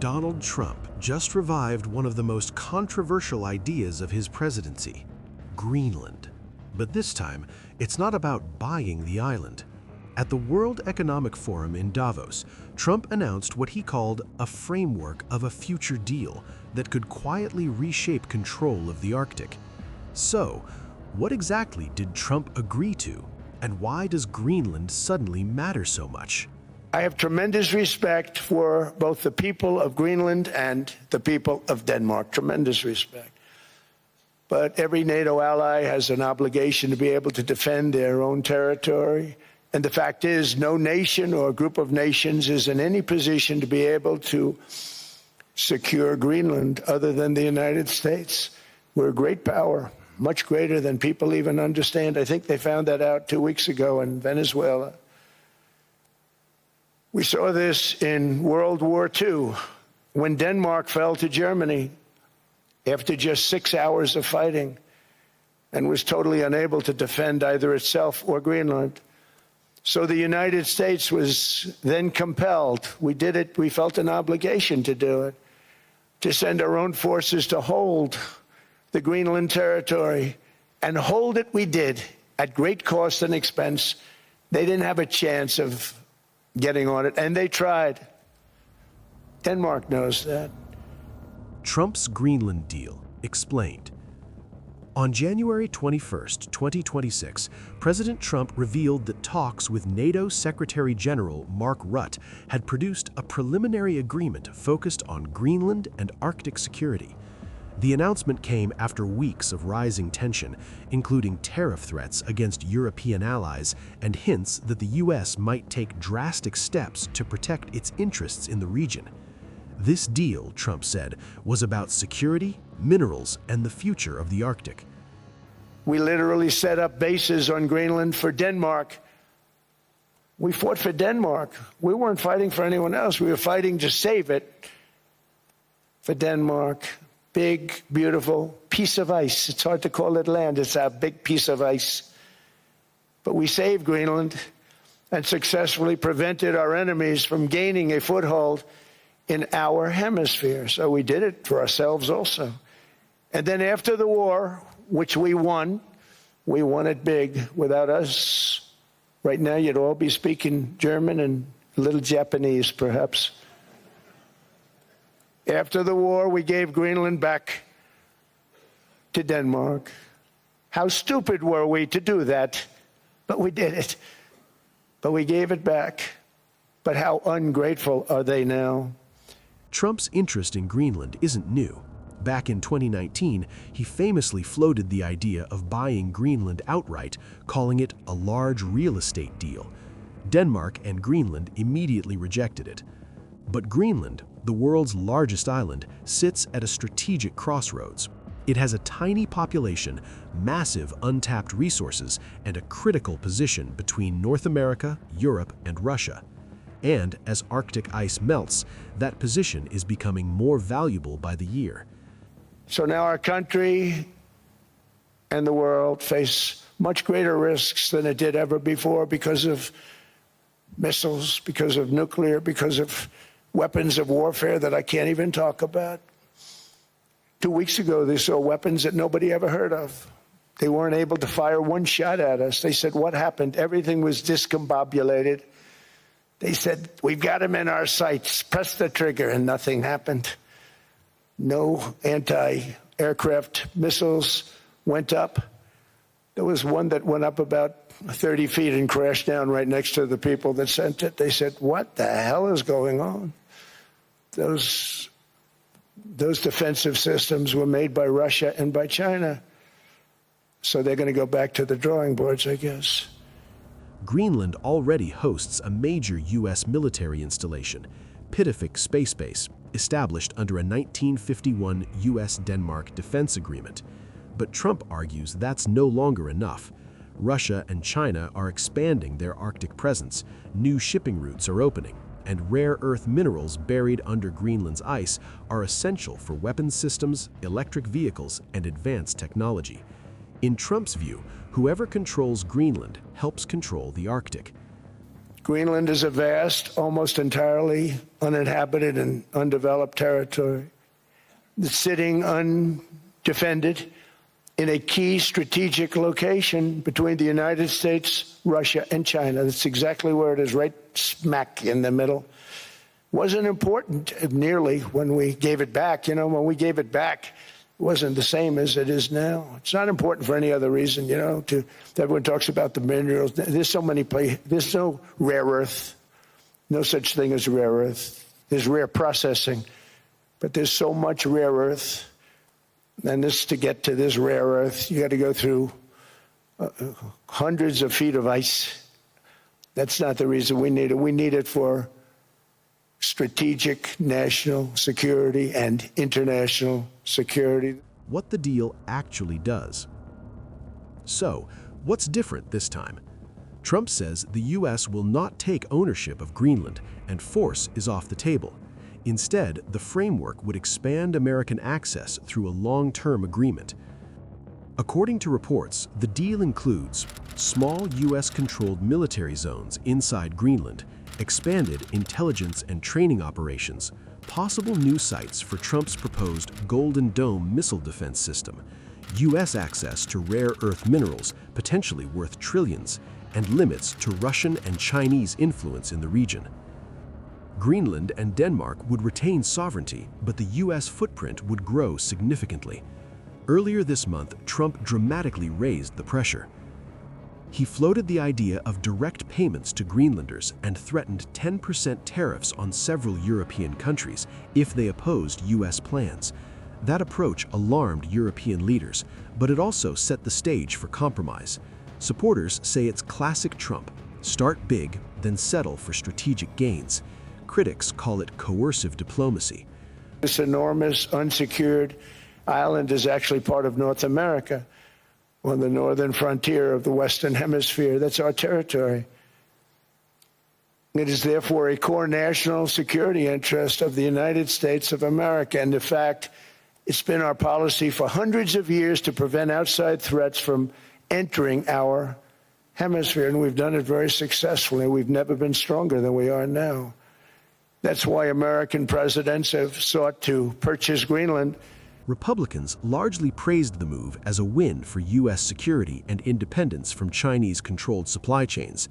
Donald Trump just revived one of the most controversial ideas of his presidency, Greenland. But this time, it's not about buying the island. At the World Economic Forum in Davos, Trump announced what he called a framework of a future deal that could quietly reshape control of the Arctic. So, what exactly did Trump agree to, and why does Greenland suddenly matter so much? I have tremendous respect for both the people of Greenland and the people of Denmark, tremendous respect. But every NATO ally has an obligation to be able to defend their own territory. And the fact is, no nation or group of nations is in any position to be able to secure Greenland other than the United States. We're a great power, much greater than people even understand. I think they found that out 2 weeks ago in Venezuela. We saw this in World War II, when Denmark fell to Germany after just 6 hours of fighting and was totally unable to defend either itself or Greenland. So the United States was then compelled, we did it, we felt an obligation to do it, to send our own forces to hold the Greenland territory, and hold it we did at great cost and expense. They didn't have a chance of getting on it, and they tried. Denmark knows that. Trump's Greenland deal explained. On January 21, 2026, President Trump revealed that talks with NATO Secretary General Mark Rutte had produced a preliminary agreement focused on Greenland and Arctic security. The announcement came after weeks of rising tension, including tariff threats against European allies and hints that the U.S. might take drastic steps to protect its interests in the region. This deal, Trump said, was about security, minerals, and the future of the Arctic. We literally set up bases on Greenland for Denmark. We fought for Denmark. We weren't fighting for anyone else. We were fighting to save it for Denmark. Big, beautiful piece of ice. It's hard to call it land. It's a big piece of ice. But we saved Greenland and successfully prevented our enemies from gaining a foothold in our hemisphere. So we did it for ourselves also. And then after the war, which we won it big. Without us, right now you'd all be speaking German and a little Japanese, perhaps. After the war, we gave Greenland back to Denmark. How stupid were we to do that? But we did it. But we gave it back. But how ungrateful are they now? Trump's interest in Greenland isn't new. Back in 2019, he famously floated the idea of buying Greenland outright, calling it a large real estate deal. Denmark and Greenland immediately rejected it. But Greenland, the world's largest island, sits at a strategic crossroads. It has a tiny population, massive untapped resources, and a critical position between North America, Europe, and Russia. And as Arctic ice melts, that position is becoming more valuable by the year. So now our country and the world face much greater risks than it did ever before because of missiles, because of nuclear, because of weapons of warfare that I can't even talk about. 2 weeks ago, they saw weapons that nobody ever heard of. They weren't able to fire one shot at us. They said, what happened? Everything was discombobulated. They said, we've got them in our sights. Press the trigger, and nothing happened. No anti-aircraft missiles went up. There was one that went up about 30 feet and crashed down right next to the people that sent it. They said, what the hell is going on? Those defensive systems were made by Russia and by China. So they're going to go back to the drawing boards, I guess. Greenland already hosts a major U.S. military installation, Pittafik Space Base, established under a 1951 U.S.-Denmark defense agreement. But Trump argues that's no longer enough. Russia and China are expanding their Arctic presence, new shipping routes are opening, and rare earth minerals buried under Greenland's ice are essential for weapons systems, electric vehicles, and advanced technology. In Trump's view, whoever controls Greenland helps control the Arctic. Greenland is a vast, almost entirely uninhabited and undeveloped territory that's sitting undefended in a key strategic location between the United States, Russia, and China. That's exactly where it is, right smack in the middle. Wasn't important nearly when we gave it back. You know, when we gave it back, it wasn't the same as it is now. It's not important for any other reason, you know, everyone talks about the minerals. There's so many places. There's no rare earth, no such thing as rare earth. There's rare processing, but there's so much rare earth. And to get to this rare earth, you got to go through hundreds of feet of ice. That's not the reason we need it. We need it for strategic national security and international security. What the deal actually does. So, what's different this time? Trump says the U.S. will not take ownership of Greenland, and force is off the table. Instead, the framework would expand American access through a long-term agreement. According to reports, the deal includes small U.S.-controlled military zones inside Greenland, expanded intelligence and training operations, possible new sites for Trump's proposed Golden Dome missile defense system, U.S. access to rare earth minerals potentially worth trillions, and limits to Russian and Chinese influence in the region. Greenland and Denmark would retain sovereignty, but the U.S. footprint would grow significantly. Earlier this month, Trump dramatically raised the pressure. He floated the idea of direct payments to Greenlanders and threatened 10% tariffs on several European countries if they opposed U.S. plans. That approach alarmed European leaders, but it also set the stage for compromise. Supporters say it's classic Trump: start big, then settle for strategic gains. Critics call it coercive diplomacy. This enormous unsecured island is actually part of North America, on the northern frontier of the Western Hemisphere. That's our territory. It is therefore a core national security interest of the United States of America. And in fact, it's been our policy for hundreds of years to prevent outside threats from entering our hemisphere. And we've done it very successfully. We've never been stronger than we are now. That's why American presidents have sought to purchase Greenland. Republicans largely praised the move as a win for U.S. security and independence from Chinese-controlled supply chains.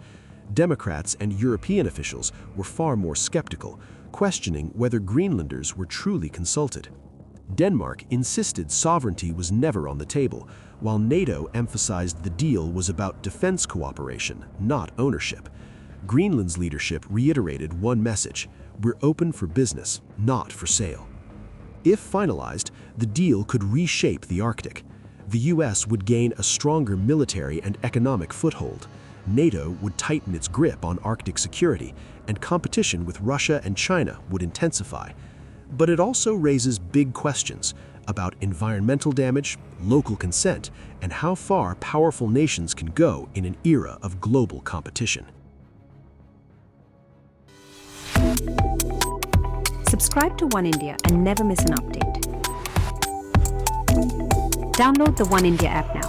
Democrats and European officials were far more skeptical, questioning whether Greenlanders were truly consulted. Denmark insisted sovereignty was never on the table, while NATO emphasized the deal was about defense cooperation, not ownership. Greenland's leadership reiterated one message: we're open for business, not for sale. If finalized, the deal could reshape the Arctic. The U.S. would gain a stronger military and economic foothold. NATO would tighten its grip on Arctic security, and competition with Russia and China would intensify. But it also raises big questions about environmental damage, local consent, and how far powerful nations can go in an era of global competition. Subscribe to One India and never miss an update. Download the One India app now.